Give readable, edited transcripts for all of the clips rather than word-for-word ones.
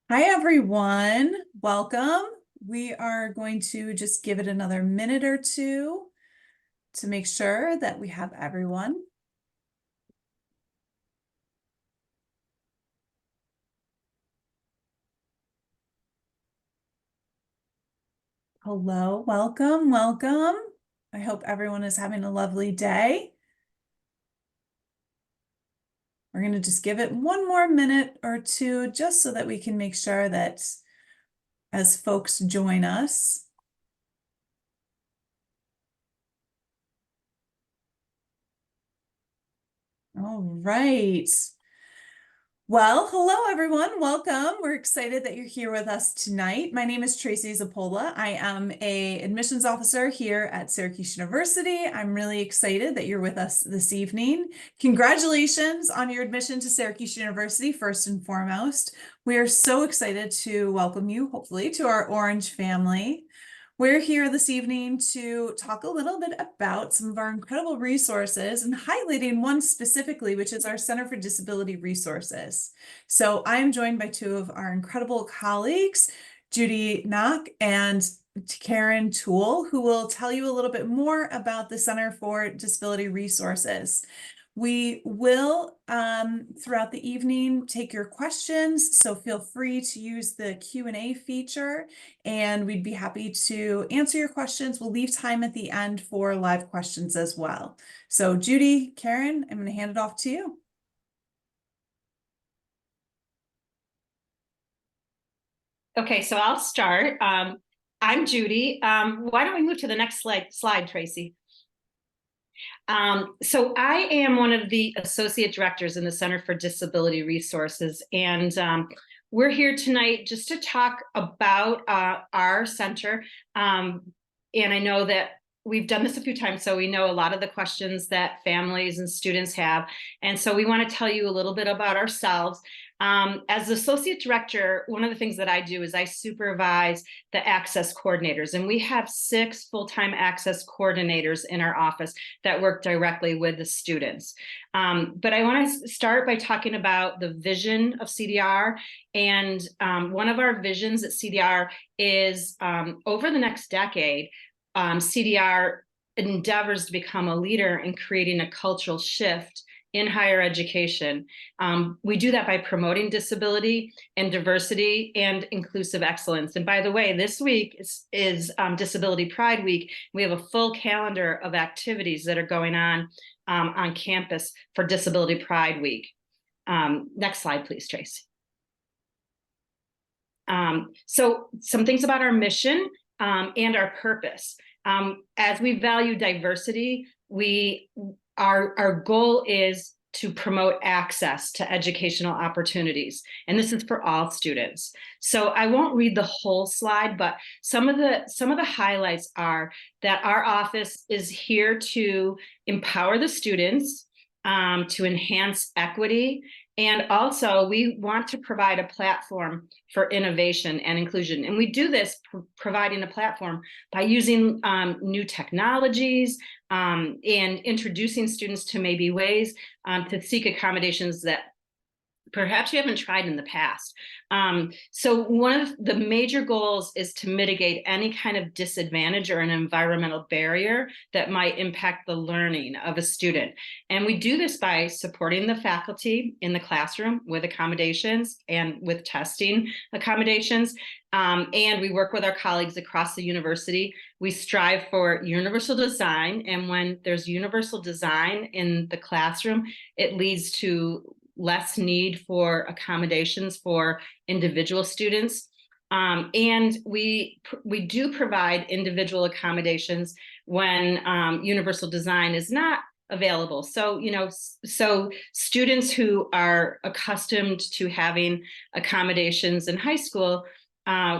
Hi, everyone. Welcome. We are going to just give it another minute or two to make sure that we have everyone. Hello, welcome, welcome. I hope everyone is having a lovely day. We're going to just give it one more minute or two just so that we can make sure that as folks join us. All right. Well, hello everyone. Welcome. We're excited that you're here with us tonight. My name is Tracy Zappola. I am a admissions officer here at Syracuse University. I'm really excited that you're with us this evening. Congratulations on your admission to Syracuse University, first and foremost. We are so excited to welcome you, hopefully, to our Orange family. We're here this evening to talk a little bit about some of our incredible resources and highlighting one specifically, which is our Center for Disability Resources. So I am joined by two of our incredible colleagues, Judy Knock and Karen Toole, who will tell you a little bit more about the Center for Disability Resources. We will, throughout the evening, take your questions, so feel free to use the Q&A feature, and we'd be happy to answer your questions. We'll leave time at the end for live questions as well. So Judy, Karen, I'm going to hand it off to you. Okay, so I'll start. I'm Judy. Why don't we move to the next slide, Tracy? So I am one of the associate directors in the Center for Disability Resources, and we're here tonight just to talk about our center. And I know that we've done this a few times, so we know a lot of the questions that families and students have. And so we want to tell you a little bit about ourselves. As associate director, one of the things that I do is I supervise the access coordinators, and we have 6 full-time access coordinators in our office that work directly with the students. But I want to start by talking about the vision of CDR. And one of our visions at CDR is over the next decade, CDR endeavors to become a leader in creating a cultural shift in higher education. We do that by promoting disability and diversity and inclusive excellence. And by the way, this week is Disability Pride Week. We have a full calendar of activities that are going on campus for Disability Pride Week. Next slide, please, Tracy. So some things about our mission and our purpose. As we value diversity, our goal is to promote access to educational opportunities, and this is for all students. So I won't read the whole slide, but some of the highlights are that our office is here to empower the students, to enhance equity, and also we want to provide a platform for innovation and inclusion. And we do this providing a platform by using new technologies, and introducing students to maybe ways to seek accommodations that perhaps you haven't tried in the past. So one of the major goals is to mitigate any kind of disadvantage or an environmental barrier that might impact the learning of a student. And we do this by supporting the faculty in the classroom with accommodations and with testing accommodations. And we work with our colleagues across the university. We strive for universal design. And when there's universal design in the classroom, it leads to less need for accommodations for individual students. And we do provide individual accommodations when universal design is not available. So, so students who are accustomed to having accommodations in high school,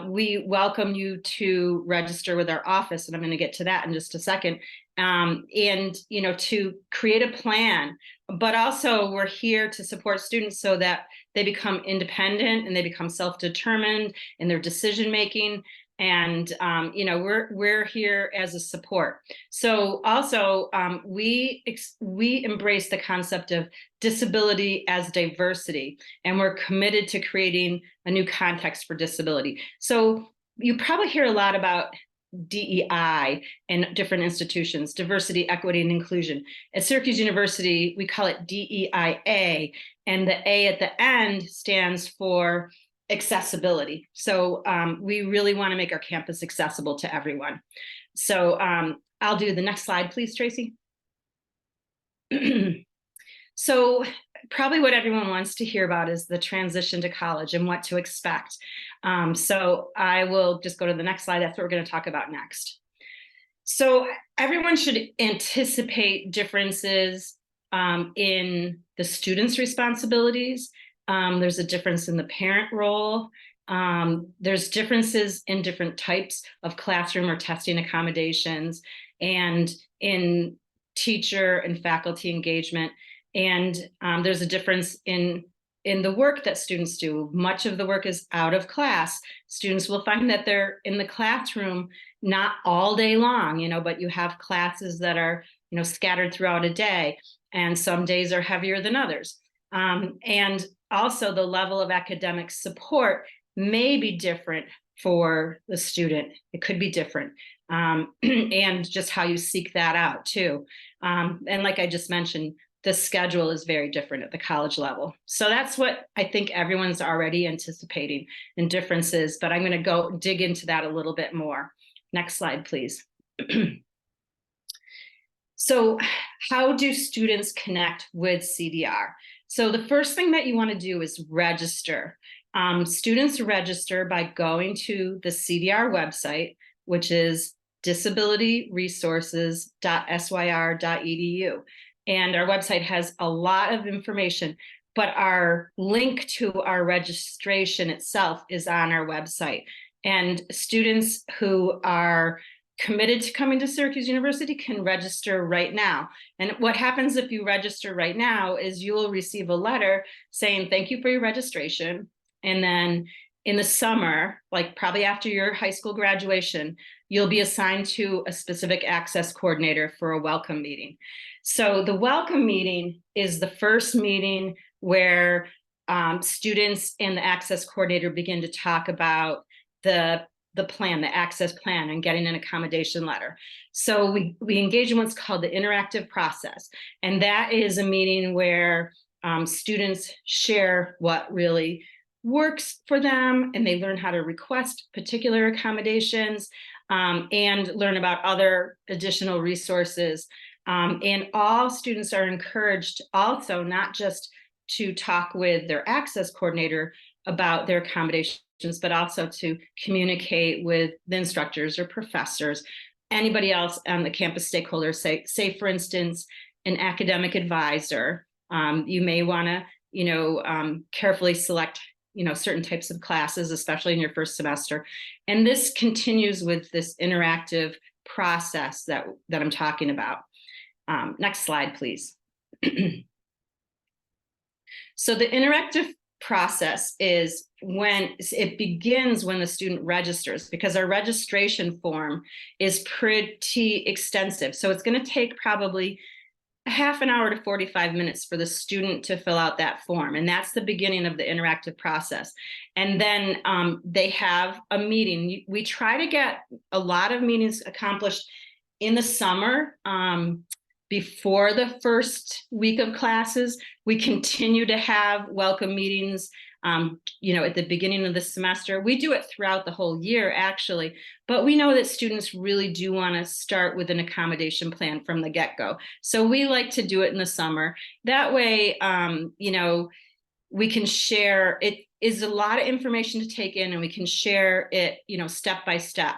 we welcome you to register with our office, and I'm going to get to that in just a second. And to create a plan, but also we're here to support students so that they become independent and they become self-determined in their decision making. And we're here as a support. So also we embrace the concept of disability as diversity, and we're committed to creating a new context for disability. So you probably hear a lot about DEI in different institutions: diversity, equity, and inclusion. At Syracuse University, we call it DEIA, and the A at the end stands for accessibility. So we really want to make our campus accessible to everyone. So I'll do the next slide, please, Tracy. So probably what everyone wants to hear about is the transition to college and what to expect. So I will just go to the next slide. That's what we're going to talk about next. So everyone should anticipate differences in the students' responsibilities. There's a difference in the parent role. There's differences in different types of classroom or testing accommodations, and in teacher and faculty engagement. And there's a difference in the work that students do. Much of the work is out of class. Students will find that they're in the classroom not all day long, but you have classes that are, scattered throughout a day, and some days are heavier than others. And also the level of academic support may be different for the student. It could be different. And just how you seek that out too. And like I just mentioned, the schedule is very different at the college level. So that's what I think everyone's already anticipating in differences, but I'm going to go dig into that a little bit more. Next slide, please. So how do students connect with CDR? So the first thing that you want to do is register. Students register by going to the CDR website, which is disabilityresources.syr.edu. And our website has a lot of information, but our link to our registration itself is on our website. And students who are committed to coming to Syracuse University can register right now. And what happens if you register right now is you will receive a letter saying, thank you for your registration. And then in the summer, like probably after your high school graduation, you'll be assigned to a specific access coordinator for a welcome meeting. So the welcome meeting is the first meeting where students and the access coordinator begin to talk about the plan, the access plan, and getting an accommodation letter. So we engage in what's called the interactive process. And that is a meeting where students share what really works for them, and they learn how to request particular accommodations and learn about other additional resources. And all students are encouraged also not just to talk with their access coordinator about their accommodations, but also to communicate with the instructors or professors, anybody else on the campus stakeholders, say for instance, an academic advisor. You may want to, carefully select certain types of classes, especially in your first semester. And this continues with this interactive process that I'm talking about. Next slide, please. So the interactive process is when it begins when the student registers, because our registration form is pretty extensive. So it's going to take probably a half an hour to 45 minutes for the student to fill out that form. And that's the beginning of the interactive process. And then they have a meeting. We try to get a lot of meetings accomplished in the summer. Before the first week of classes, we continue to have welcome meetings, at the beginning of the semester. We do it throughout the whole year, actually, but we know that students really do want to start with an accommodation plan from the get-go. So we like to do it in the summer. That way, we can share. It is a lot of information to take in, and we can share it, step by step.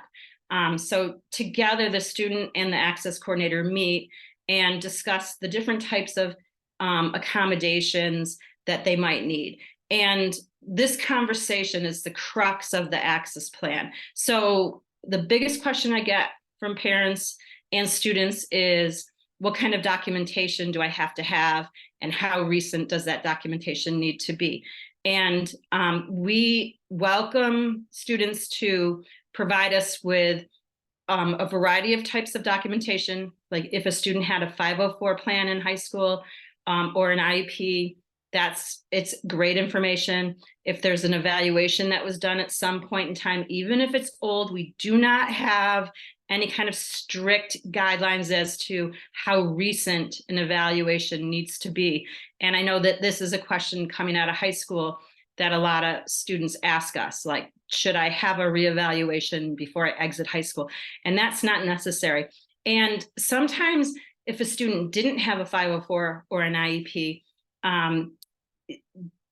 So together, the student and the access coordinator meet and discuss the different types of accommodations that they might need. And this conversation is the crux of the access plan. So the biggest question I get from parents and students is, what kind of documentation do I have to have? And how recent does that documentation need to be? And we welcome students to provide us with a variety of types of documentation, like if a student had a 504 plan in high school or an IEP, it's great information. If there's an evaluation that was done at some point in time, even if it's old, we do not have any kind of strict guidelines as to how recent an evaluation needs to be. And I know that this is a question coming out of high school that a lot of students ask us, like, should I have a reevaluation before I exit high school? And that's not necessary. And sometimes if a student didn't have a 504 or an IEP,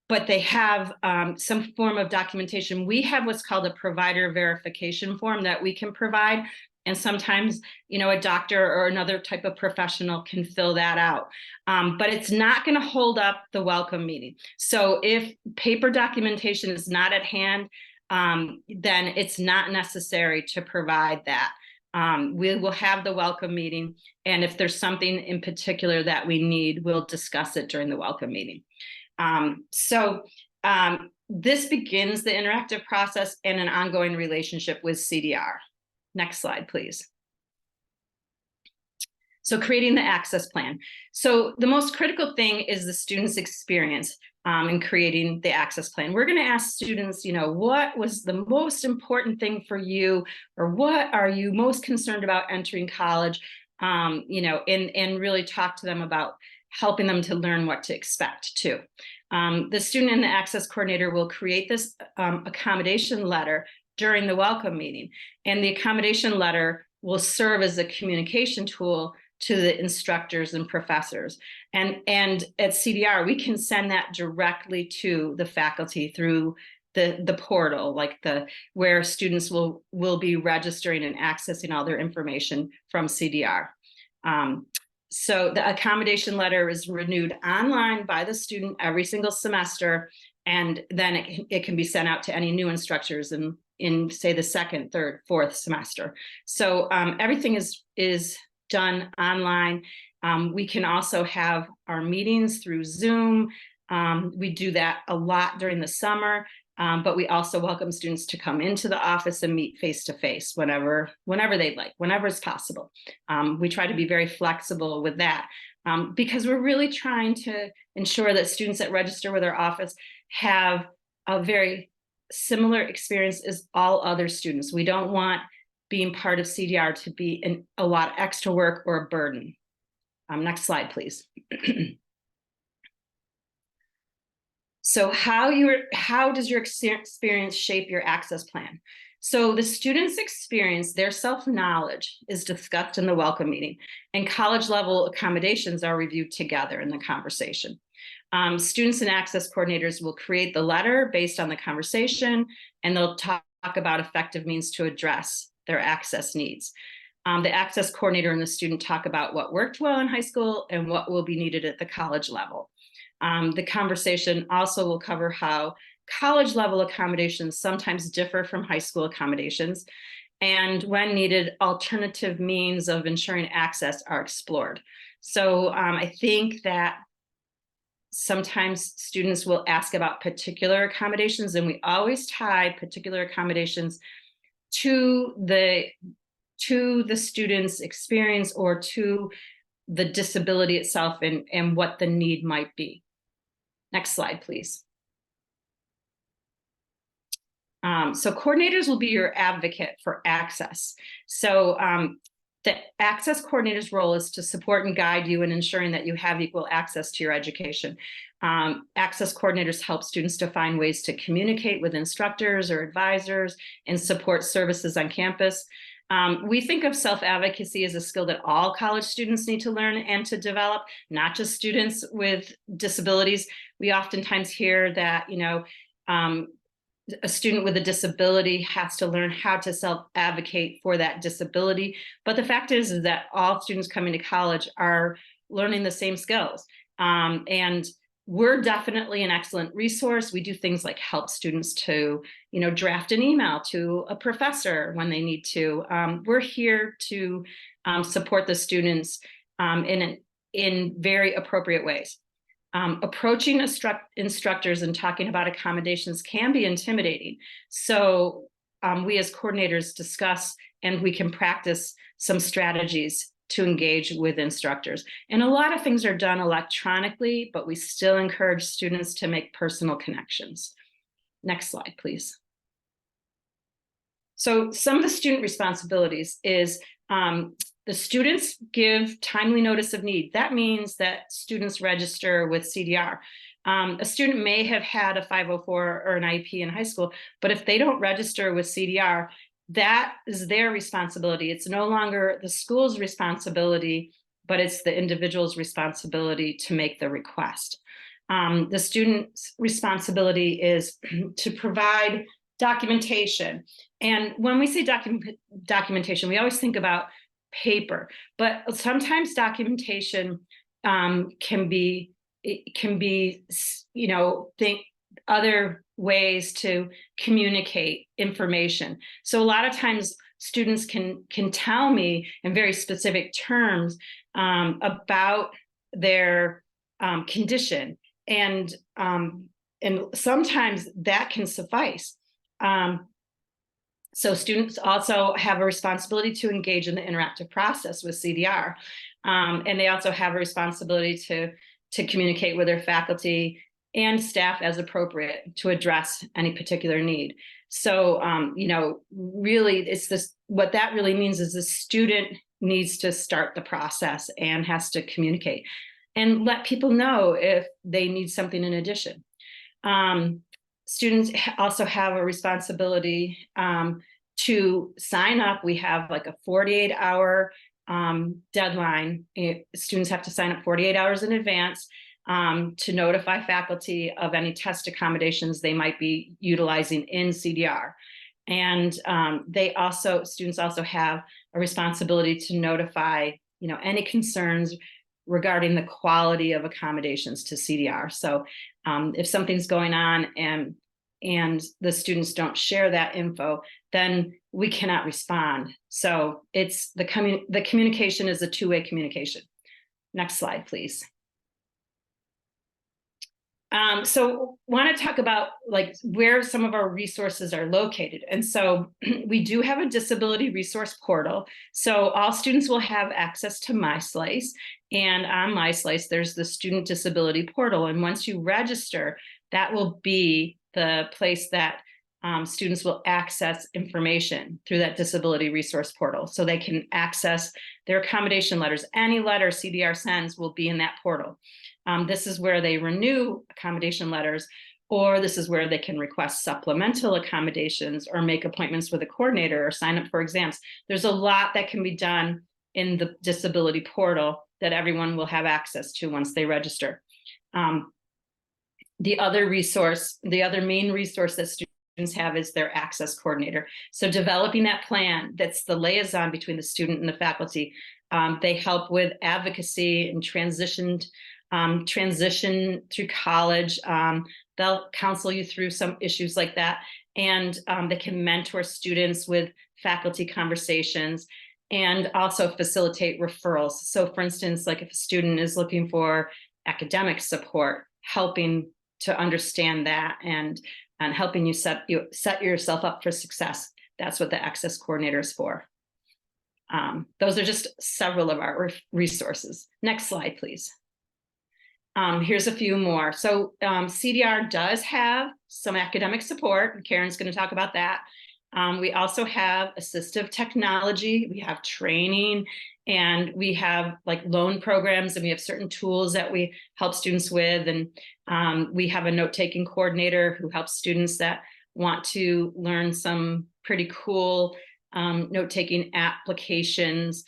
but they have some form of documentation, we have what's called a provider verification form that we can provide. And sometimes, a doctor or another type of professional can fill that out. But it's not going to hold up the welcome meeting. So if paper documentation is not at hand, then it's not necessary to provide that. We will have the welcome meeting. And if there's something in particular that we need, we'll discuss it during the welcome meeting. This begins the interactive process and an ongoing relationship with CDR. Next slide, please. So creating the access plan. So the most critical thing is the student's experience in creating the access plan. We're going to ask students, what was the most important thing for you, or what are you most concerned about entering college, and really talk to them about helping them to learn what to expect too. The student and the access coordinator will create this accommodation letter during the welcome meeting. And the accommodation letter will serve as a communication tool to the instructors and professors. And at CDR, we can send that directly to the faculty through the portal, where students will be registering and accessing all their information from CDR. So the accommodation letter is renewed online by the student every single semester, and then it can be sent out to any new instructors in say the second, third, fourth semester. So everything is done online. We can also have our meetings through Zoom. We do that a lot during the summer, but we also welcome students to come into the office and meet face-to-face whenever they'd like, whenever it's possible. We try to be very flexible with that because we're really trying to ensure that students that register with our office have a very similar experience as all other students. We don't want being part of CDR to be a lot of extra work or a burden. Next slide, please. So how does your experience shape your access plan? So the student's experience, their self-knowledge is discussed in the welcome meeting, and college level accommodations are reviewed together in the conversation. Students and access coordinators will create the letter based on the conversation, and they'll talk about effective means to address their access needs. The access coordinator and the student talk about what worked well in high school and what will be needed at the college level. The conversation also will cover how college level accommodations sometimes differ from high school accommodations, and when needed, alternative means of ensuring access are explored. So I think that sometimes students will ask about particular accommodations, and we always tie particular accommodations to the student's experience or to the disability itself and what the need might be. Next slide, please. So coordinators will be your advocate for access. So the access coordinator's role is to support and guide you in ensuring that you have equal access to your education. Access coordinators help students to find ways to communicate with instructors or advisors and support services on campus. We think of self-advocacy as a skill that all college students need to learn and to develop, not just students with disabilities. We oftentimes hear that, a student with a disability has to learn how to self-advocate for that disability. But the fact is that all students coming to college are learning the same skills. And we're definitely an excellent resource. We do things like help students to, draft an email to a professor when they need to. We're here to support the students in very appropriate ways. Approaching instructors and talking about accommodations can be intimidating. So we as coordinators discuss and we can practice some strategies to engage with instructors. And a lot of things are done electronically, but we still encourage students to make personal connections. Next slide, please. So some of the student responsibilities is the students give timely notice of need. That means that students register with CDR. A student may have had a 504 or an IEP in high school, but if they don't register with CDR, that is their responsibility. It's no longer the school's responsibility, but it's the individual's responsibility to make the request. The student's responsibility is to provide documentation. And when we say documentation, we always think about paper, but sometimes documentation can be, think other ways to communicate information. So a lot of times students can tell me in very specific terms about their condition, and sometimes that can suffice. So students also have a responsibility to engage in the interactive process with CDR, and they also have a responsibility to communicate with their faculty and staff as appropriate to address any particular need. So, really, it's this. What that really means is the student needs to start the process and has to communicate and let people know if they need something in addition. Students also have a responsibility to sign up. We have like a 48-hour deadline. Students have to sign up 48 hours in advance to notify faculty of any test accommodations they might be utilizing in CDR. And students also have a responsibility to notify, any concerns regarding the quality of accommodations to CDR. So if something's going on and the students don't share that info, then we cannot respond. So it's the communication is a two-way communication. Next slide, please. So want to talk about like where some of our resources are located. And so we do have a disability resource portal. So all students will have access to MySlice, and on MySlice, there's the student disability portal. And once you register, that will be the place that students will access information through that disability resource portal. So they can access their accommodation letters. Any letter CDR sends will be in that portal. This is where they renew accommodation letters, or this is where they can request supplemental accommodations or make appointments with a coordinator or sign up for exams. There's a lot that can be done in the disability portal that everyone will have access to once they register. The other main resource that students have is their access coordinator. So developing that plan, that's the liaison between the student and the faculty. They help with advocacy and transition through college. They'll counsel you through some issues like that. And they can mentor students with faculty conversations and also facilitate referrals. So for instance, like if a student is looking for academic support, helping to understand that and helping you set yourself up for success. That's what the access coordinator is for. Those are just several of our resources. Next slide, please. Here's a few more. So CDR does have some academic support, and Karen's going to talk about that. We also have assistive technology, we have training, and we have like loan programs, and we have certain tools that we help students with. And we have a note-taking coordinator who helps students that want to learn some pretty cool note-taking applications.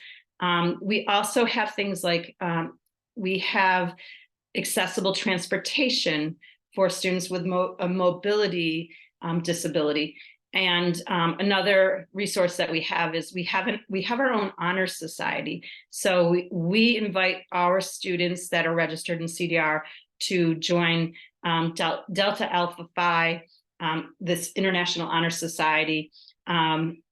We also have things like we have accessible transportation for students with a mobility disability. And another resource that we have is we have our own honor society. So we invite our students that are registered in CDR to join Delta Alpha Phi, this International Honor Society. When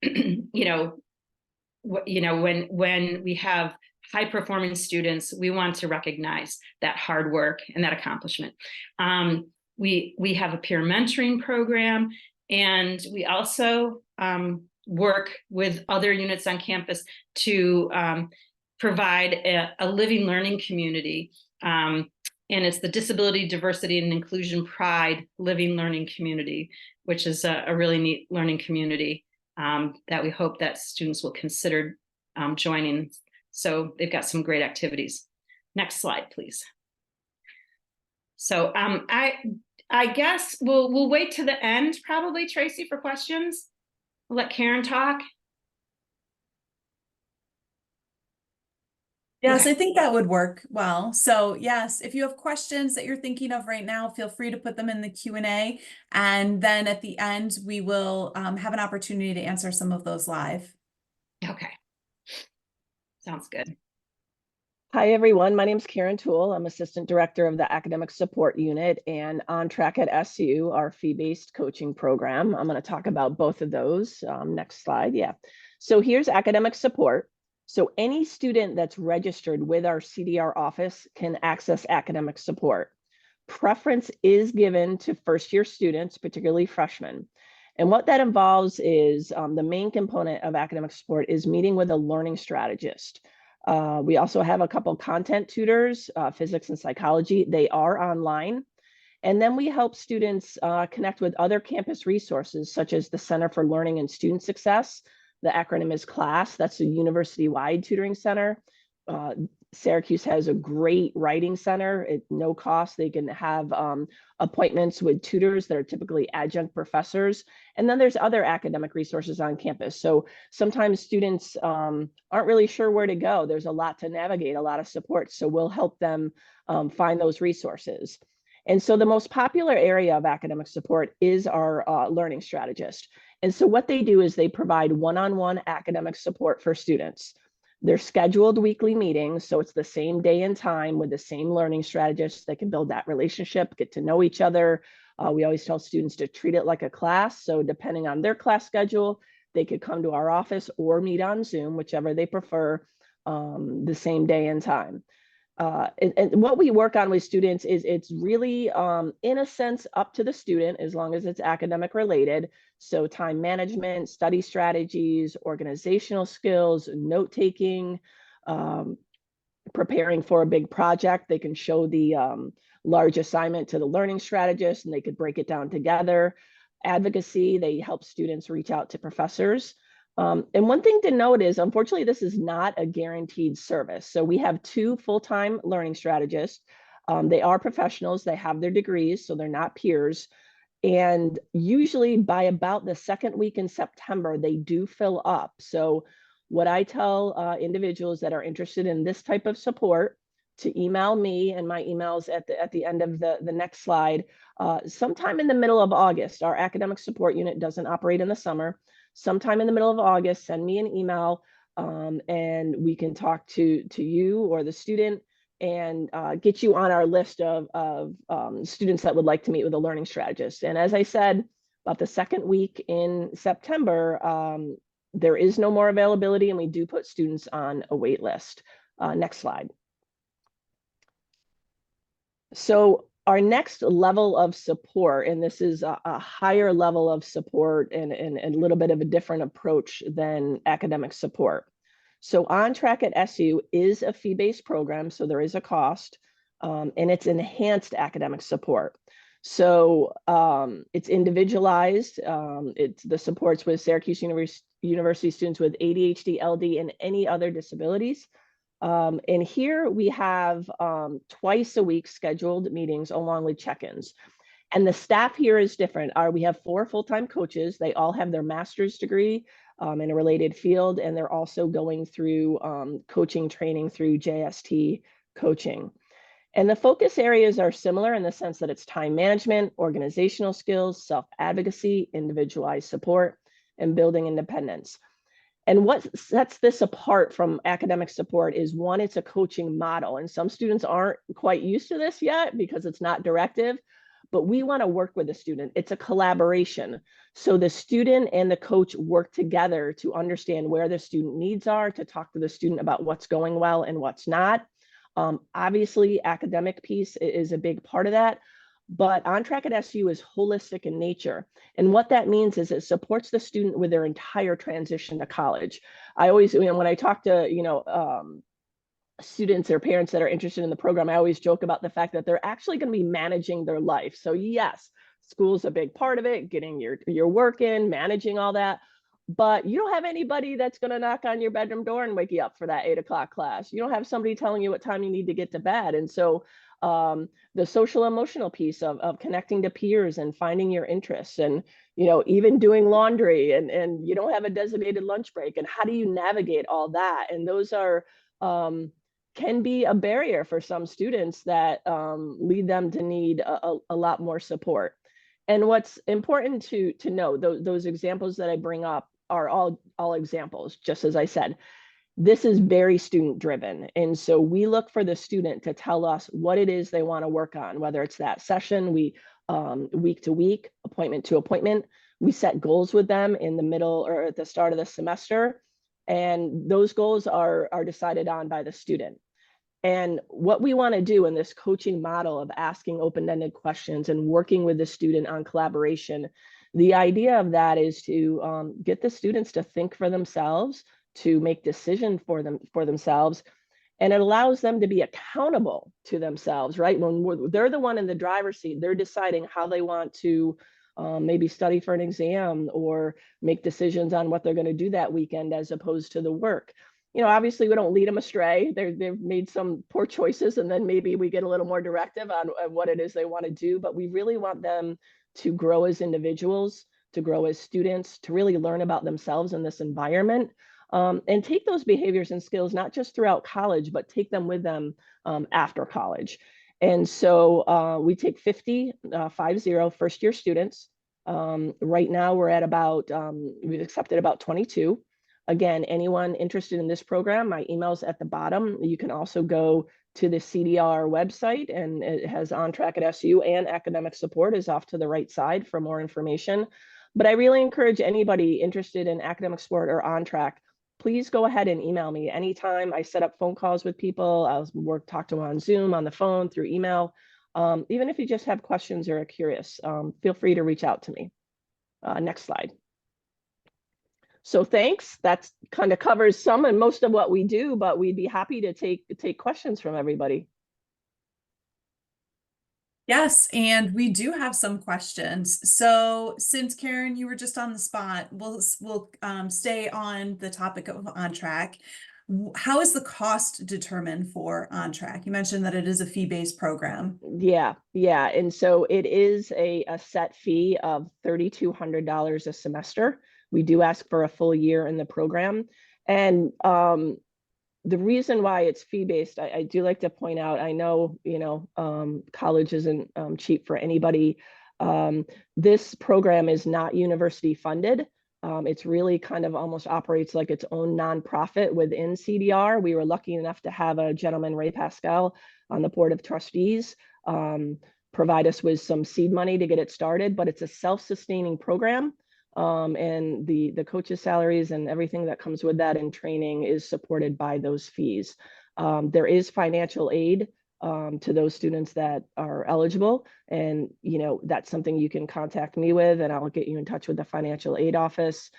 we have high-performing students, we want to recognize that hard work and that accomplishment. We have a peer mentoring program, and we also work with other units on campus to provide a living learning community. And it's the Disability, Diversity, and Inclusion Pride Living Learning Community, which is a really neat learning community that we hope that students will consider joining. So they've got some great activities. Next slide, please. So I guess we'll wait to the end, probably, Tracy, for questions. We'll let Karen talk. Yes, Okay. I think that would work well. So yes, if you have questions that you're thinking of right now, feel free to put them in the Q&A. And then at the end, we will have an opportunity to answer some of those live. Okay. Sounds good. Hi, everyone. My name is Karen Toole. I'm Assistant Director of the Academic Support Unit and On Track at SU, our fee-based coaching program. I'm going to talk about both of those. Next slide. Yeah. So here's academic support. So any student that's registered with our CDR office can access academic support. Preference is given to first-year students, particularly freshmen. And what that involves is the main component of academic support is meeting with a learning strategist. We also have a couple content tutors, physics and psychology. They are online. And then we help students connect with other campus resources, such as the Center for Learning and Student Success. The acronym is CLASS. That's a university-wide tutoring center. Syracuse has a great writing center at no cost. They can have appointments with tutors that are typically adjunct professors. And then there's other academic resources on campus. So sometimes students aren't really sure where to go. There's a lot to navigate, a lot of support. So we'll help them find those resources. And so the most popular area of academic support is our learning strategist. And so what they do is they provide one-on-one academic support for students. They're scheduled weekly meetings, so it's the same day and time with the same learning strategist. They can build that relationship, get to know each other. We always tell students to treat it like a class. So depending on their class schedule, they could come to our office or meet on Zoom, whichever they prefer, the same day and time. And what we work on with students is it's really, in a sense, up to the student, as long as it's academic related. So time management, study strategies, organizational skills, note taking, preparing for a big project. They can show the large assignment to the learning strategist and they could break it down together. Advocacy, they help students reach out to professors. And one thing to note is, unfortunately, this is not a guaranteed service. So we have 2 full-time learning strategists. They are professionals, they have their degrees, so they're not peers. And usually by about the 2nd week in September, they do fill up. So what I tell individuals that are interested in this type of support to email me, and my email's at the end of the next slide, sometime in the middle of August. Our academic support unit doesn't operate in the summer. Sometime in the middle of August, send me an email and we can talk to you or the student and get you on our list of students that would like to meet with a learning strategist. And as I said, about the 2nd week in September, there is no more availability and we do put students on a wait list. Next slide. So our next level of support, and this is a higher level of support and a little bit of a different approach than academic support. So On Track at SU is a fee-based program, so there is a cost, and it's enhanced academic support. So it's individualized. It's the supports with Syracuse University students with ADHD, LD, and any other disabilities. And here we have twice a week scheduled meetings along with check-ins. And the staff here is different. We have 4 full-time coaches. They all have their master's degree in a related field, and they're also going through coaching training through JST coaching. And the focus areas are similar in the sense that it's time management, organizational skills, self-advocacy, individualized support, and building independence. And what sets this apart from academic support is, one, it's a coaching model. And some students aren't quite used to this yet because it's not directive, but we want to work with the student. It's a collaboration. So the student and the coach work together to understand where the student needs are, to talk to the student about what's going well and what's not. Obviously, academic piece is a big part of that. But On Track at SU is holistic in nature. And what that means is it supports the student with their entire transition to college. I always, when I talk to, students or parents that are interested in the program, I always joke about the fact that they're actually going to be managing their life. So yes, school's a big part of it, getting your work in, managing all that. But you don't have anybody that's going to knock on your bedroom door and wake you up for that 8 o'clock class. You don't have somebody telling you what time you need to get to bed. And so the social emotional piece of connecting to peers and finding your interests, and even doing laundry, and you don't have a designated lunch break, and how do you navigate all that? And those are can be a barrier for some students that lead them to need a lot more support. And what's important to know, those examples that I bring up are all examples. Just as I said, this is very student driven. And so we look for the student to tell us what it is they want to work on, whether it's that session, week to week, appointment to appointment. We set goals with them in the middle or at the start of the semester. And those goals are decided on by the student. And what we want to do in this coaching model of asking open-ended questions and working with the student on collaboration, the idea of that is to get the students to think for themselves, to make decisions for themselves, and it allows them to be accountable to themselves, right? When they're the one in the driver's seat, they're deciding how they want to maybe study for an exam or make decisions on what they're going to do that weekend as opposed to the work. Obviously we don't lead them astray. They've made some poor choices, and then maybe we get a little more directive on what it is they want to do. But we really want them to grow as individuals, to grow as students, to really learn about themselves in this environment, and take those behaviors and skills, not just throughout college, but take them with them after college. And so we take 50 first year students. Right now we're at about, we've accepted about 22. Again, anyone interested in this program, my email's at the bottom. You can also go to the CDR website, and it has On Track at SU, and academic support is off to the right side for more information. But I really encourage anybody interested in academic support or On Track, please go ahead and email me anytime. I set up phone calls with people. I'll talk to them on Zoom, on the phone, through email. Even if you just have questions or are curious, feel free to reach out to me. Next slide. So thanks. That kind of covers some and most of what we do, but we'd be happy to take questions from everybody. Yes, and we do have some questions. So since Karen, you were just on the spot, we'll stay on the topic of On Track. How is the cost determined for On Track? You mentioned that it is a fee-based program. Yeah. And so it is a set fee of $3,200 a semester. We do ask for a full year in the program. And the reason why it's fee-based, I do like to point out, I know, college isn't cheap for anybody. This program is not university funded. It's really kind of almost operates like its own nonprofit within CDR. We were lucky enough to have a gentleman, Ray Pascal, on the board of trustees, provide us with some seed money to get it started, but it's a self-sustaining program. And the coaches' salaries and everything that comes with that and training is supported by those fees. There is financial aid to those students that are eligible, and that's something you can contact me with, and I'll get you in touch with the financial aid office.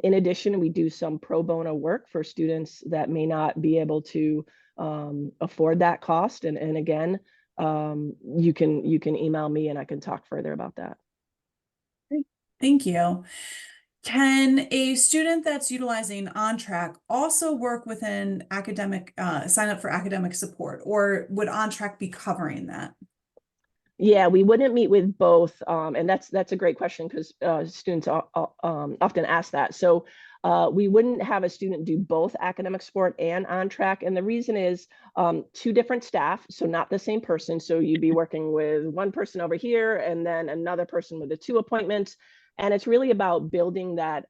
In addition, we do some pro bono work for students that may not be able to afford that cost, and again, you can email me and I can talk further about that. Thank you. Can a student that's utilizing On Track also work within academic, sign up for academic support, or would On Track be covering that? Yeah, we wouldn't meet with both. And that's a great question, because students often ask that. So we wouldn't have a student do both academic support and On Track. And the reason is two different staff, so not the same person. So you'd be working with one person over here and then another person with the 2 appointments. And it's really about building that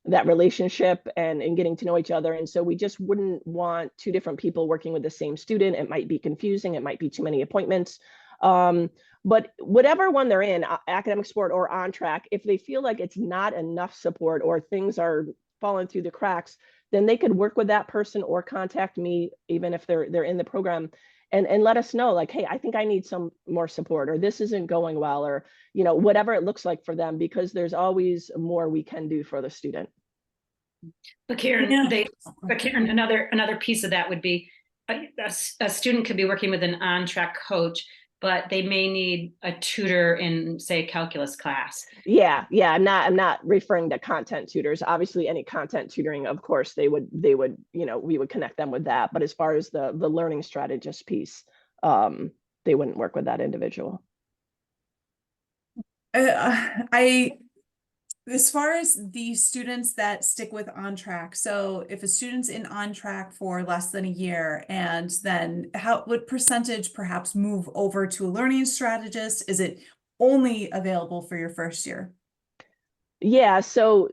that relationship and getting to know each other. And so we just wouldn't want 2 different people working with the same student. It might be confusing. It might be too many appointments. But whatever one they're in, academic support or On Track, if they feel like it's not enough support or things are falling through the cracks, then they could work with that person or contact me, even if they're in the program. and let us know, like, hey, I think I need some more support, or this isn't going well, or, you know, whatever it looks like for them, because there's always more we can do for the student. But Karen, Yeah. another piece of that would be a student could be working with an on-track coach, but they may need a tutor in, say, a calculus class. Yeah, I'm not referring to content tutors. Obviously, any content tutoring, of course, they would, you know, we would connect them with that. But as far as the learning strategist piece, they wouldn't work with that individual. I As far as the students that stick with on track, so if a student's in on track for less than a year, and then what percentage perhaps move over to a learning strategist? Is it only available for your first year? Yeah, so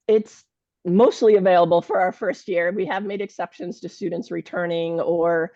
it's mostly available for our first year. We have made exceptions to students returning, or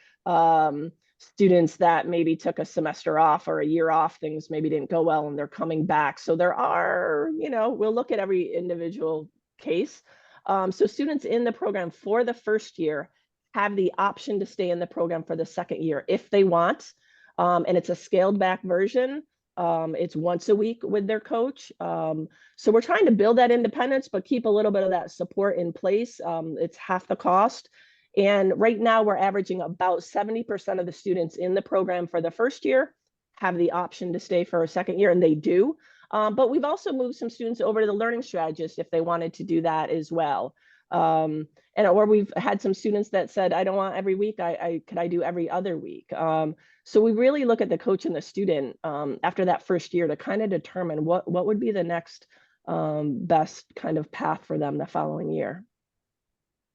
students that maybe took a semester off or a year off, things maybe didn't go well and they're coming back. So there are, you know, we'll look at every individual case. So students in the program for the first year have the option to stay in the program for the second year if they want. And it's a scaled back version. It's once a week with their coach. So we're trying to build that independence, but keep a little bit of that support in place. It's half the cost. And right now we're averaging about 70% of the students in the program for the first year have the option to stay for a second year, and they do. But we've also moved some students over to the learning strategist if they wanted to do that as well. And or we've had some students that said, I don't want every week, could I do every other week? So we really look at the coach and the student after that first year to kind of determine what would be the next best kind of path for them the following year.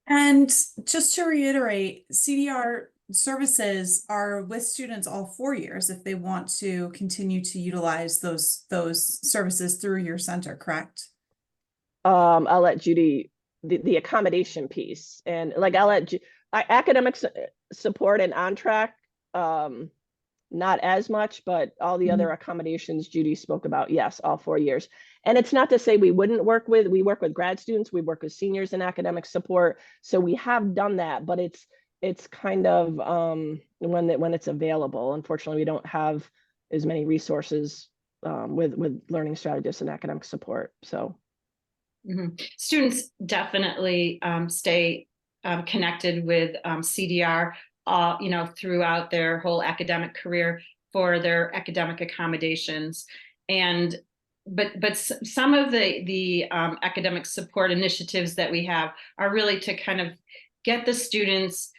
And just to reiterate, CDR services are with students all 4 years if they want to continue to utilize those services through your center, correct? I'll let Judy, the accommodation piece, and like I'll let academic support and on track, not as much, but all the other accommodations Judy spoke about, yes, all 4 years. And it's not to say we wouldn't work with, we work with grad students, we work with seniors in academic support. So we have done that, but it's kind of when it's available. Unfortunately, we don't have as many resources with learning strategists and academic support. So students definitely stay connected with CDR, you know, throughout their whole academic career for their academic accommodations. And but some of the academic support initiatives that we have are really to kind of get the students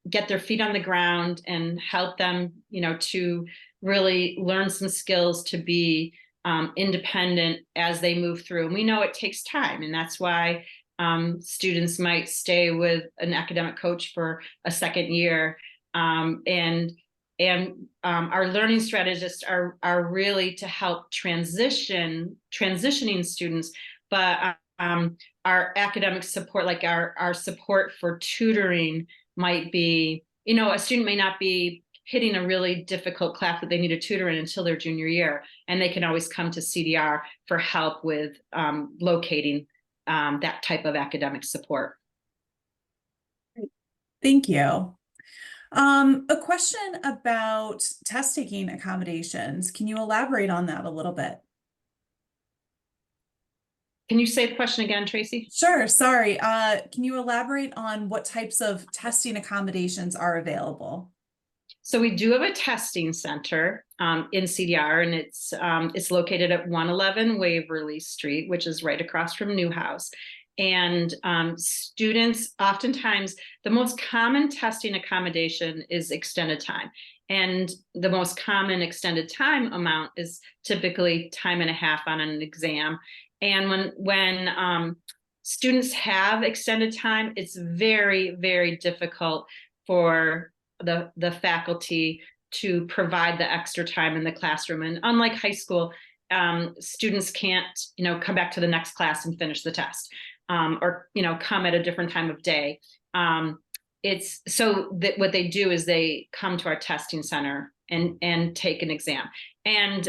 get their feet on the ground and help them, you know, to really learn some skills to be independent as they move through. And we know it takes time, and that's why students might stay with an academic coach for a second year. And our learning strategists are really to help transitioning students, but our academic support, like our support for tutoring, might be, you know, a student may not be hitting a really difficult class that they need a tutor in until their junior year, and they can always come to CDR for help with locating that type of academic support. Thank you. A question about test taking accommodations. Can you elaborate on that a little bit? Can you say the question again, Tracy? Sure, sorry. Can you elaborate on what types of testing accommodations are available? So we do have a testing center in CDR, and it's located at 111 Waverly Street, which is right across from Newhouse. And students, oftentimes, the most common testing accommodation is extended time. And the most common extended time amount is typically time and a half on an exam. And when students have extended time, it's very, very difficult for the faculty to provide the extra time in the classroom. And unlike high school, students can't, you know, come back to the next class and finish the test, or, you know, come at a different time of day. It's so that what they do is they come to our testing center and take an exam. And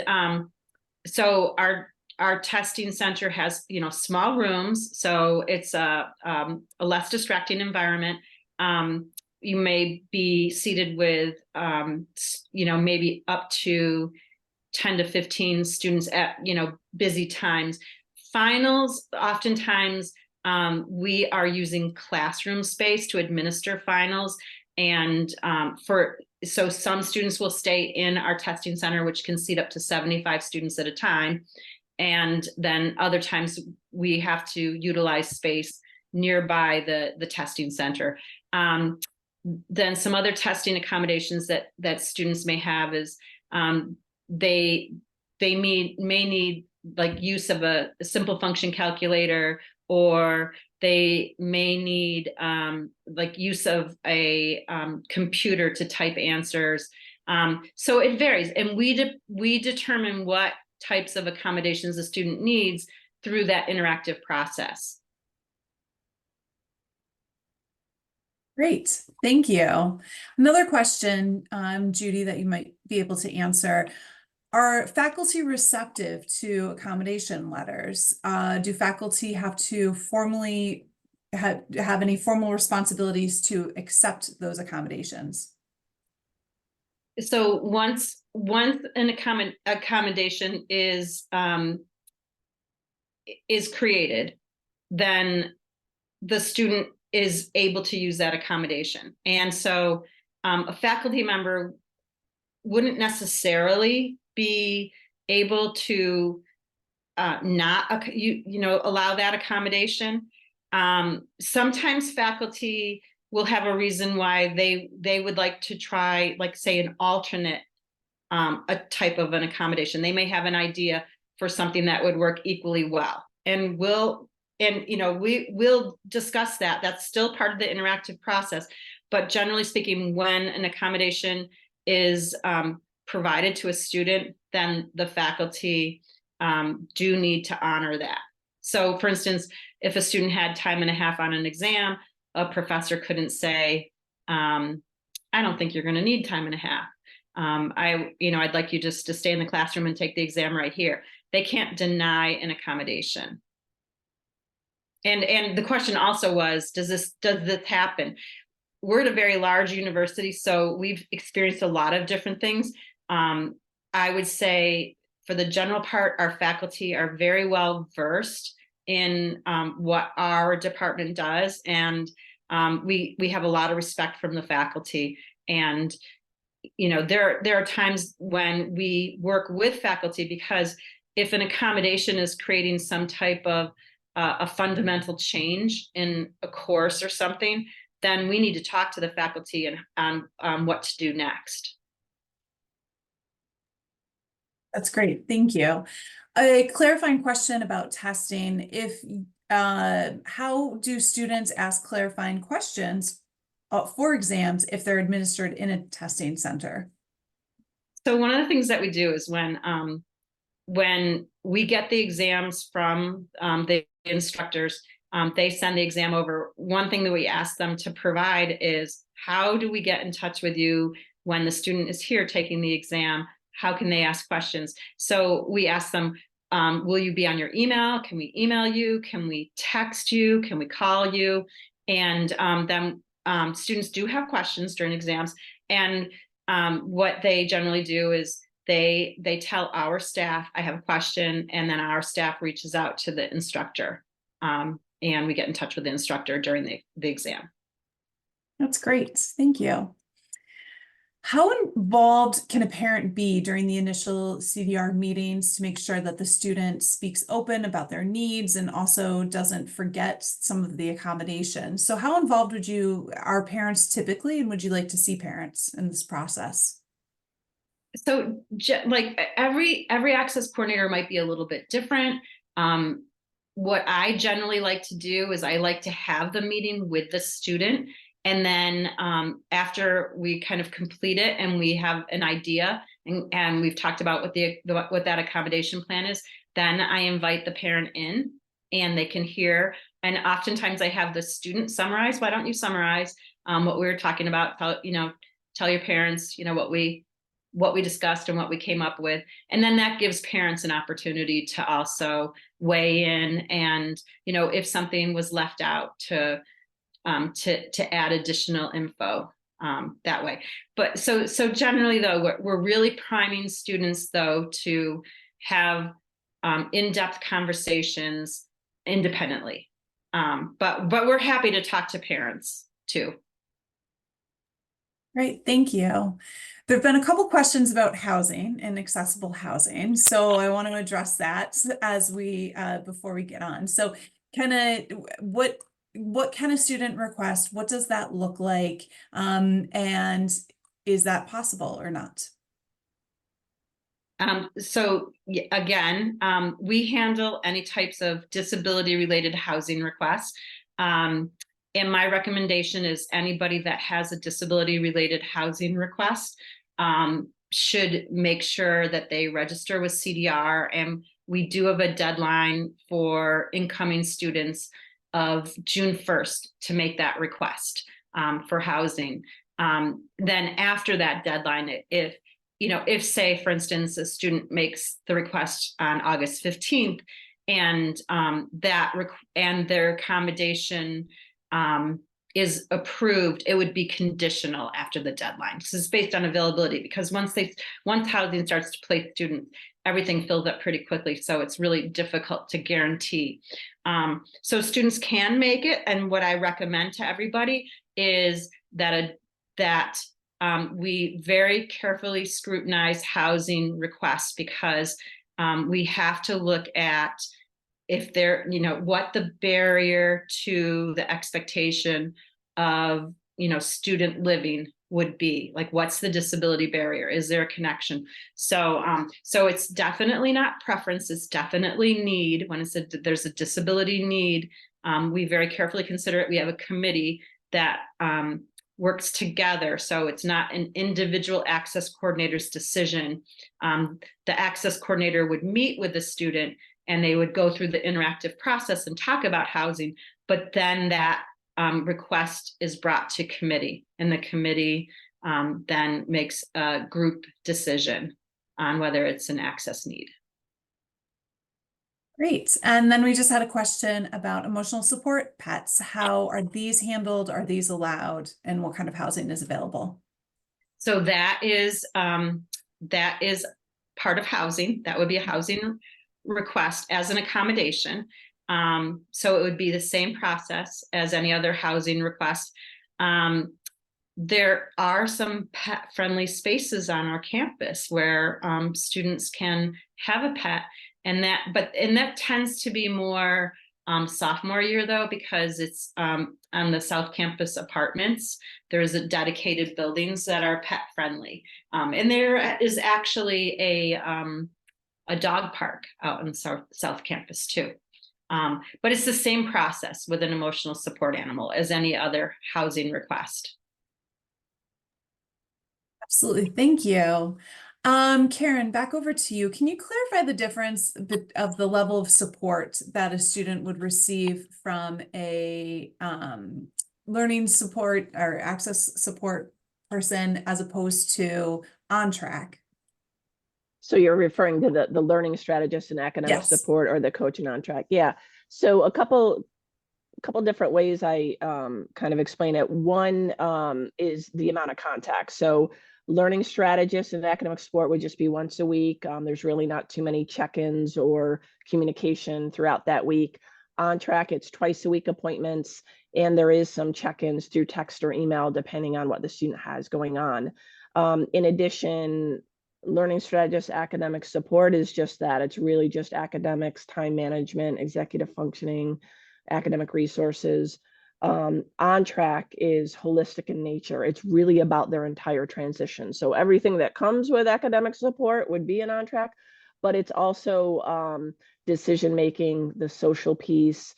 so our testing center has, you know, small rooms, so it's a less distracting environment. you may be seated with, maybe up to 10 to 15 students at, busy times. Finals, oftentimes, we are using classroom space to administer finals. And so some students will stay in our testing center, which can seat up to 75 students at a time. And then other times we have to utilize space nearby the testing center. Then some other testing accommodations that students may have is they may need like use of a simple function calculator, or they may need like use of a computer to type answers. So it varies, and we determine what types of accommodations the student needs through that interactive process. Great, thank you. Another question, Judy, that you might be able to answer. Are faculty receptive to accommodation letters? Do faculty have to formally have any formal responsibilities to accept those accommodations? So once an accommodation is created, then the student is able to use that accommodation. And so a faculty member wouldn't necessarily be able to not allow that accommodation. Sometimes faculty will have a reason why they would like to try, like, say, an alternate a type of an accommodation. They may have an idea for something that would work equally well, and we'll discuss that. That's still part of the interactive process. But generally speaking, when an accommodation is provided to a student, then the faculty do need to honor that. So for instance, if a student had time and a half on an exam, a professor couldn't say, I don't think you're going to need time and a half. I'd like you just to stay in the classroom and take the exam right here. They can't deny an accommodation. And the question also was, does this happen? We're at a very large university, so we've experienced a lot of different things. I would say for the general part, our faculty are very well versed in what our department does, and we have a lot of respect from the faculty. And there are times when we work with faculty, because if an accommodation is creating some type of a fundamental change in a course or something, then we need to talk to the faculty and what to do next. That's great, thank you. A clarifying question about testing. How do students ask clarifying questions for exams if they're administered in a testing center? So one of the things that we do is when we get the exams from the instructors, they send the exam over. One thing that we ask them to provide is, how do we get in touch with you when the student is here taking the exam? How can they ask questions? So we ask them, will you be on your email? Can we email you? Can we text you? Can we call you? And then students do have questions during exams. And what they generally do is they tell our staff, I have a question, and then our staff reaches out to the instructor, and we get in touch with the instructor during the exam. That's great, thank you. How involved can a parent be during the initial CDR meetings to make sure that the student speaks open about their needs and also doesn't forget some of the accommodations? So how involved are parents typically, and would you like to see parents in this process? So like every access coordinator might be a little bit different. What I generally like to do is I like to have the meeting with the student. And then after we kind of complete it and we have an idea and we've talked about what that accommodation plan is, then I invite the parent in and they can hear. And oftentimes I have the student summarize. Why don't you summarize what we were talking about? Tell your parents, what we discussed and what we came up with. And then that gives parents an opportunity to also weigh in, and if something was left out, to to add additional info that way. But so generally though, we're really priming students though to have in-depth conversations independently. But we're happy to talk to parents too. Great, thank you. There have been a couple questions about housing and accessible housing, so I want to address that as we before we get on. So, kind of what kind of student request? What does that look like? And is that possible or not? So again, we handle any types of disability related housing requests. And my recommendation is anybody that has a disability related housing request should make sure that they register with CDR. And we do have a deadline for incoming students of June 1st to make that request for housing. Then after that deadline, if say, for instance, a student makes the request on August 15th and their accommodation is approved, it would be conditional after the deadline. This is based on availability, because once housing starts to place students, everything fills up pretty quickly. So it's really difficult to guarantee. So students can make it. And what I recommend to everybody is that we very carefully scrutinize housing requests, because we have to look at if they're, what the barrier to the expectation of, student living would be. Like, what's the disability barrier? Is there a connection? So it's definitely not preference, it's definitely need. When it's there's a disability need, we very carefully consider it. We have a committee that works together. So it's not an individual access coordinator's decision. The access coordinator would meet with the student and they would go through the interactive process and talk about housing, but then that request is brought to committee, and the committee then makes a group decision on whether it's an access need. Great. And then we just had a question about emotional support pets. How are these handled? Are these allowed? And what kind of housing is available? So that is part of housing. That would be a housing request as an accommodation. So it would be the same process as any other housing request. There are some pet friendly spaces on our campus where students can have a pet, and that tends to be more sophomore year though, because it's on the South Campus apartments. There's a dedicated buildings that are pet friendly, and there is actually a dog park out in South Campus too. But it's the same process with an emotional support animal as any other housing request. Absolutely. Thank you. Karen, back over to you. Can you clarify the difference of the level of support that a student would receive from a learning support or access support person as opposed to on track? So you're referring to the learning strategist and academic Yes. support, or the coaching on track? Yeah. So a couple different ways I kind of explain it. One is the amount of contact. So learning strategist and academic support would just be once a week. There's really not too many check-ins or communication throughout that week. On track, it's twice a week appointments, and there is some check-ins through text or email depending on what the student has going on. In addition, learning strategist academic support is just that. It's really just academics, time management, executive functioning, academic resources. On track is holistic in nature. It's really about their entire transition. So everything that comes with academic support would be an on track, but it's also decision making, the social piece,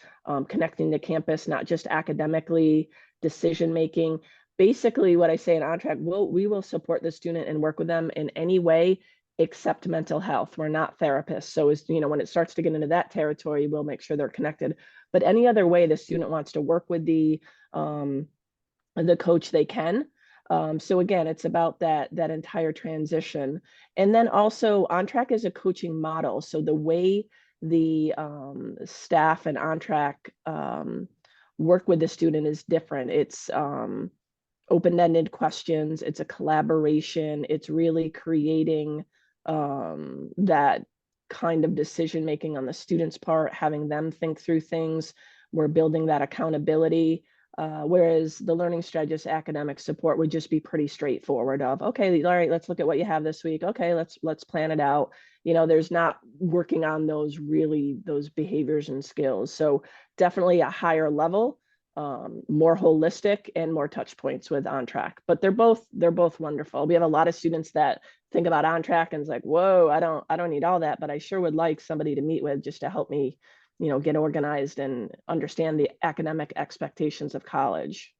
connecting to campus, not just academically, decision making. Basically, what I say in on track, we will support the student and work with them in any way except mental health. We're not therapists. So when it starts to get into that territory, we'll make sure they're connected. But any other way the student wants to work with the coach, they can. So again, it's about that entire transition. And then also on track is a coaching model. So the way the staff and on track work with the student is different. It's open-ended questions, it's a collaboration, it's really creating that kind of decision making on the student's part, having them think through things. We're building that accountability. Whereas the learning strategist academic support would just be pretty straightforward of, okay, all right, let's look at what you have this week. Okay, let's plan it out. You know, there's not working on those behaviors and skills. So definitely a higher level, more holistic and more touch points with On Track. But they're both wonderful. We have a lot of students that think about On Track and it's like, whoa, I don't need all that, but I sure would like somebody to meet with just to help me, you know, get organized and understand the academic expectations of college.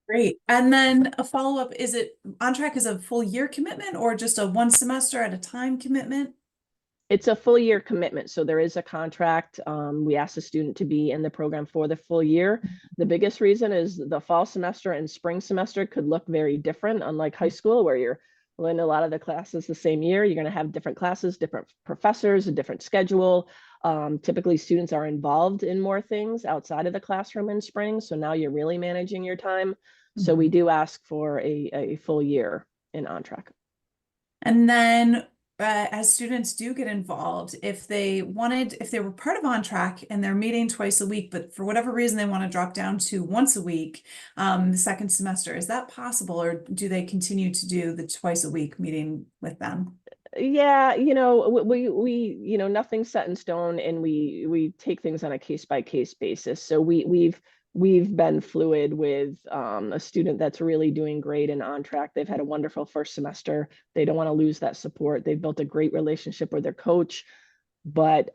Great. And then a follow-up, is it On Track is a full year commitment or just a one semester at a time commitment? It's a full year commitment. So there is a contract. We ask the student to be in the program for the full year. The biggest reason is the fall semester and spring semester could look very different, unlike high school where you're in a lot of the classes the same year. You're going to have different classes, different professors, a different schedule. Typically students are involved in more things outside of the classroom in spring. So now you're really managing your time. So we do ask for a full year in On Track. And then as students do get involved, if they were part of On Track and they're meeting twice a week, but for whatever reason they want to drop down to once a week, the second semester, is that possible, or do they continue to do the twice a week meeting with them? Yeah, you know, you know, nothing's set in stone, and we take things on a case by case basis. So we've been fluid with a student that's really doing great and On Track. They've had a wonderful first semester. They don't want to lose that support. They've built a great relationship with their coach, but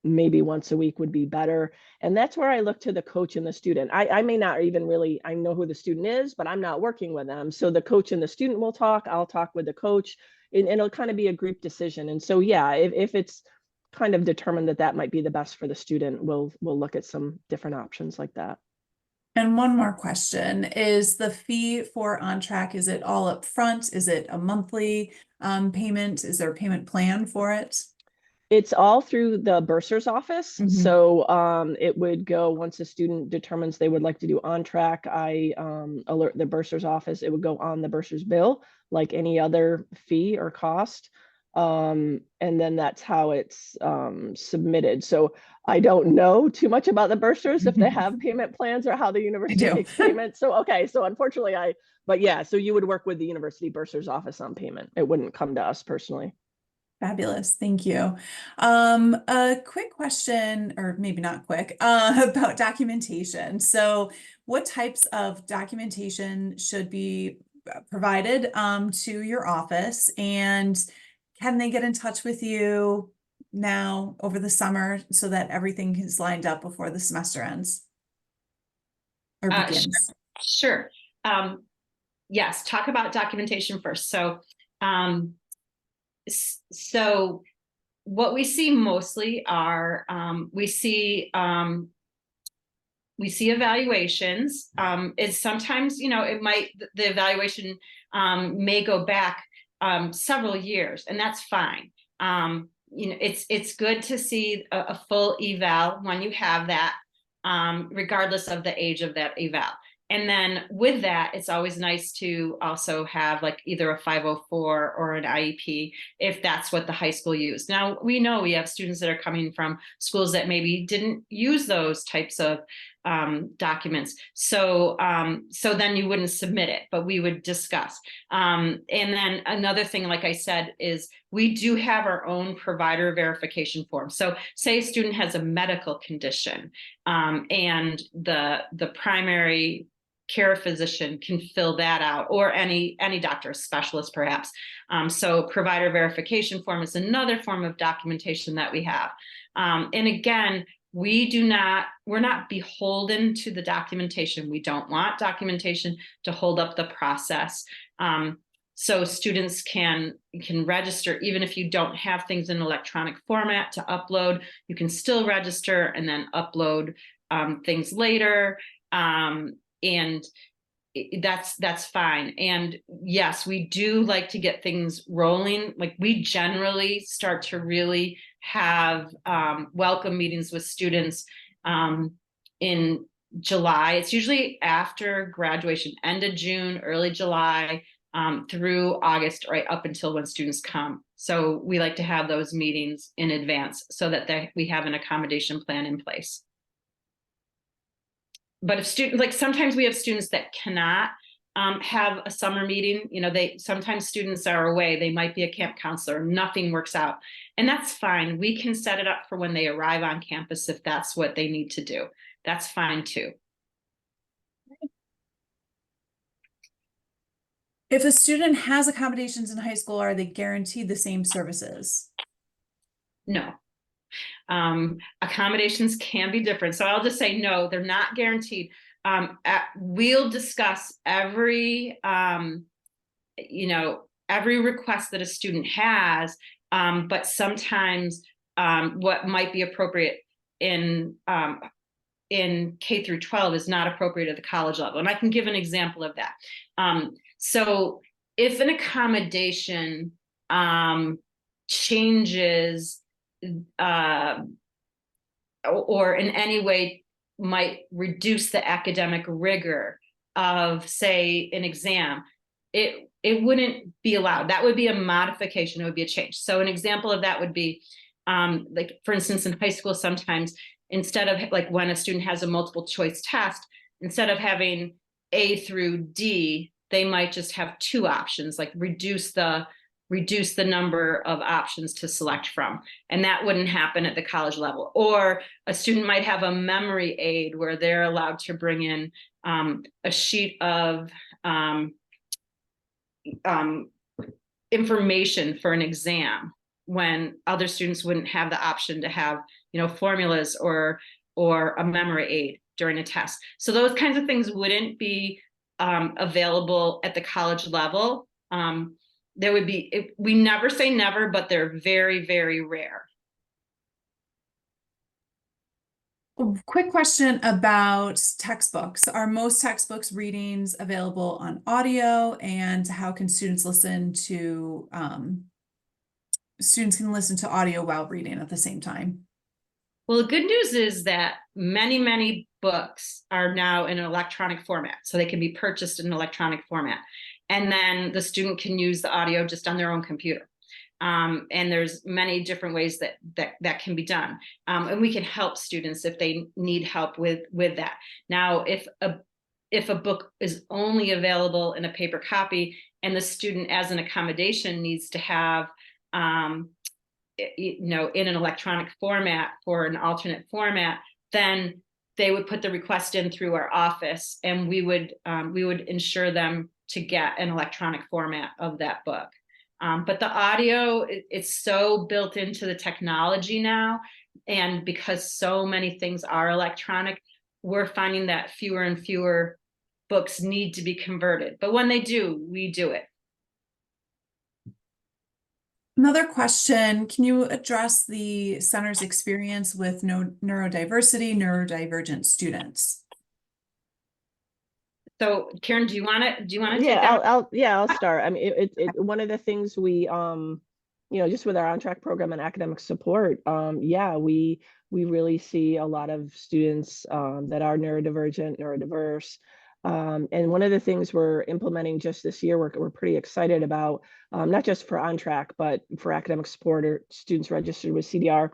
maybe once a week would be better. And that's where I look to the coach and the student. I may not even really, I know who the student is, but I'm not working with them. So the coach and the student will talk, I'll talk with the coach, and it'll kind of be a group decision. And so, yeah, if it's kind of determined that that might be the best for the student, we'll look at some different options like that. And one more question, is the fee for On Track, is it all up front? Is it a monthly payment? Is there a payment plan for it? It's all through the bursar's office. Mhm. So it would go once a student determines they would like to do On Track. I alert the bursar's office. It would go on the bursar's bill like any other fee or cost. And then that's how it's submitted. So I don't know too much about the bursars if they have payment plans or how the university takes payment. So, okay. So unfortunately but yeah, so you would work with the university bursar's office on payment. It wouldn't come to us personally. Fabulous. Thank you. A quick question, or maybe not quick, about documentation. So what types of documentation should be provided to your office, and can they get in touch with you now over the summer so that everything is lined up before the semester ends or begins? Sure. Yes, talk about documentation first. So what we see mostly are we see evaluations. Is sometimes, you know, the evaluation may go back several years, and that's fine. You know, it's good to see a full eval when you have that, regardless of the age of that eval. And then with that, it's always nice to also have like either a 504 or an IEP if that's what the high school used. Now, we know we have students that are coming from schools that maybe didn't use those types of documents. So then you wouldn't submit it, but we would discuss. And then another thing, like I said, is we do have our own provider verification form. So say a student has a medical condition, and the primary care physician can fill that out, or any doctor, specialist perhaps. So provider verification form is another form of documentation that we have. And again, we're not beholden to the documentation. We don't want documentation to hold up the process. So students can register even if you don't have things in electronic format to upload. You can still register and then upload things later. And that's fine. And yes, we do like to get things rolling. Like we generally start to really have welcome meetings with students in July. It's usually after graduation, end of June, early July, through August, right up until when students come. So we like to have those meetings in advance so that we have an accommodation plan in place. But if students, like sometimes we have students that cannot have a summer meeting, you know, sometimes students are away, they might be a camp counselor, nothing works out. And that's fine. We can set it up for when they arrive on campus if that's what they need to do. That's fine too. If a student has accommodations in high school, are they guaranteed the same services? No. Accommodations can be different. So I'll just say no, they're not guaranteed. We'll discuss every, every request that a student has, but sometimes what might be appropriate in K through 12 is not appropriate at the college level. And I can give an example of that. So if an accommodation changes or in any way might reduce the academic rigor of, say, an exam, it wouldn't be allowed. That would be a modification. It would be a change. So an example of that would be, like, for instance, in high school, sometimes instead of like when a student has a multiple choice test, instead of having A through D, they might just have two options, like reduce the number of options to select from. And that wouldn't happen at the college level. Or a student might have a memory aid where they're allowed to bring in a sheet of information for an exam when other students wouldn't have the option to have, formulas or a memory aid during a test. So those kinds of things wouldn't be available at the college level. There would be, we never say never, but they're very, very rare. Quick question about textbooks. Are most textbooks readings available on audio, and how can students listen to audio while reading at the same time? Well, the good news is that many, many books are now in an electronic format, so they can be purchased in an electronic format. And then the student can use the audio just on their own computer. And there's many different ways that can be done. And we can help students if they need help with that. Now, if a book is only available in a paper copy and the student as an accommodation needs to have in an electronic format for an alternate format, then they would put the request in through our office, and we would ensure them to get an electronic format of that book. But the audio, it's so built into the technology now, and because so many things are electronic, we're finding that fewer and fewer books need to be converted. But when they do, we do it. Another question, can you address the center's experience with neurodivergent students? So Karen, do you want to take Yeah, that? I'll start. I mean, one of the things we, just with our on-track program and academic support, we really see a lot of students that are neurodivergent, neurodiverse. And one of the things we're implementing just this year, we're pretty excited about, not just for on-track, but for academic support or students registered with CDR,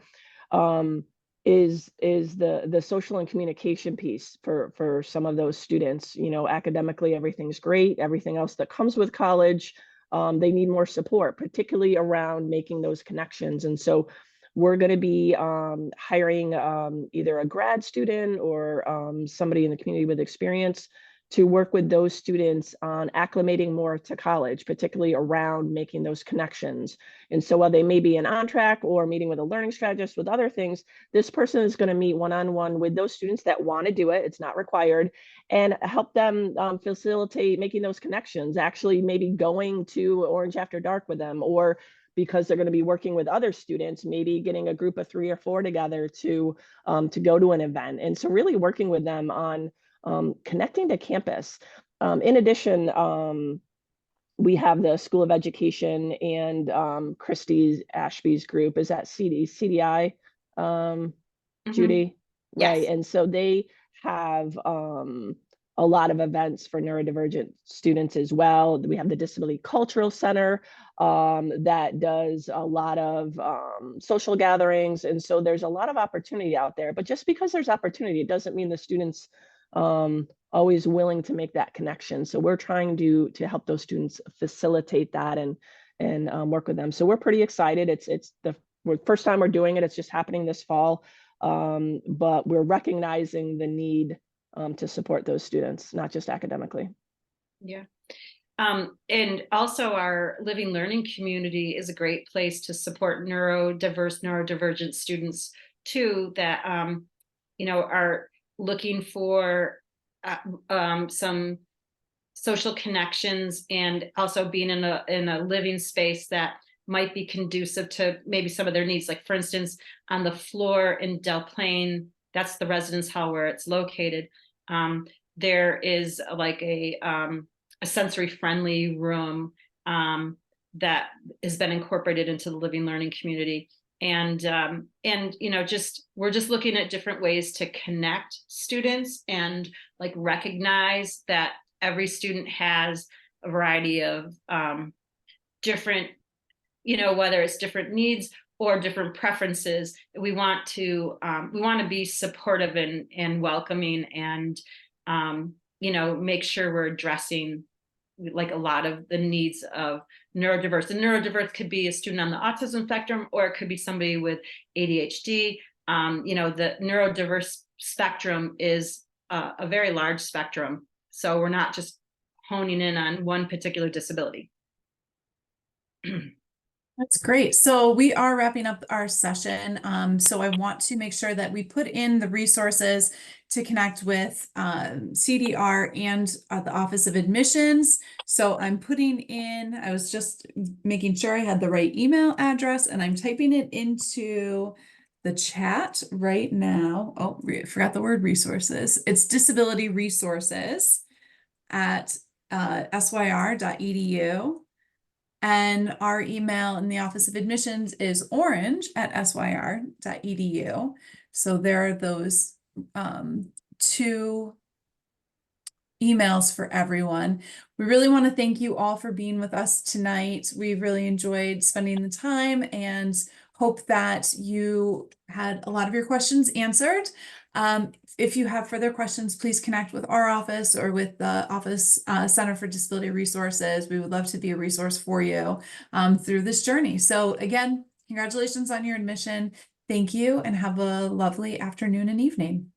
is the social and communication piece for some of those students. Academically, everything's great. Everything else that comes with college, they need more support, particularly around making those connections. And so we're going to be hiring either a grad student or somebody in the community with experience to work with those students on acclimating more to college, particularly around making those connections. And so while they may be an on-track or meeting with a learning strategist with other things, this person is going to meet one-on-one with those students that want to do it. It's not required, and help them facilitate making those connections, actually maybe going to Orange After Dark with them, or because they're going to be working with other students, maybe getting a group of 3 or 4 together to go to an event. And so really working with them on connecting to campus. In addition, we have the School of Education and Christy Ashby's group is at CDI, Judy, Yes. right? And so they have a lot of events for neurodivergent students as well. We have the Disability Cultural Center that does a lot of social gatherings. And so there's a lot of opportunity out there. But just because there's opportunity, it doesn't mean the students always willing to make that connection. So we're trying to help those students facilitate that and work with them. So we're pretty excited. It's the first time we're doing it. It's just happening this fall. But we're recognizing the need to support those students, not just academically. Yeah. And also our living learning community is a great place to support neurodivergent students too, that, are looking for some social connections, and also being in a living space that might be conducive to maybe some of their needs. Like, for instance, on the floor in Del Plaine, that's the residence hall where it's located. There is like a sensory friendly room that has been incorporated into the living learning community. And we're just looking at different ways to connect students and like recognize that every student has a variety of different, whether it's different needs or different preferences. We want to be supportive and welcoming, and make sure we're addressing like a lot of the needs of neurodiverse. And neurodiverse could be a student on the autism spectrum, or it could be somebody with ADHD. The neurodiverse spectrum is a very large spectrum. So we're not just honing in on one particular disability. That's great. So we are wrapping up our session. So I want to make sure that we put in the resources to connect with CDR and the Office of Admissions. So I'm putting in, I was just making sure I had the right email address, and I'm typing it into the chat right now. Oh, forgot the word resources. It's disability resources at syr.edu. And our email in the Office of Admissions is orange@syr.edu. So there are those two emails for everyone. We really want to thank you all for being with us tonight. We really enjoyed spending the time and hope that you had a lot of your questions answered. If you have further questions, please connect with our office or with the Office Center for Disability Resources. We would love to be a resource for you through this journey. So again, congratulations on your admission. Thank you, and have a lovely afternoon and evening.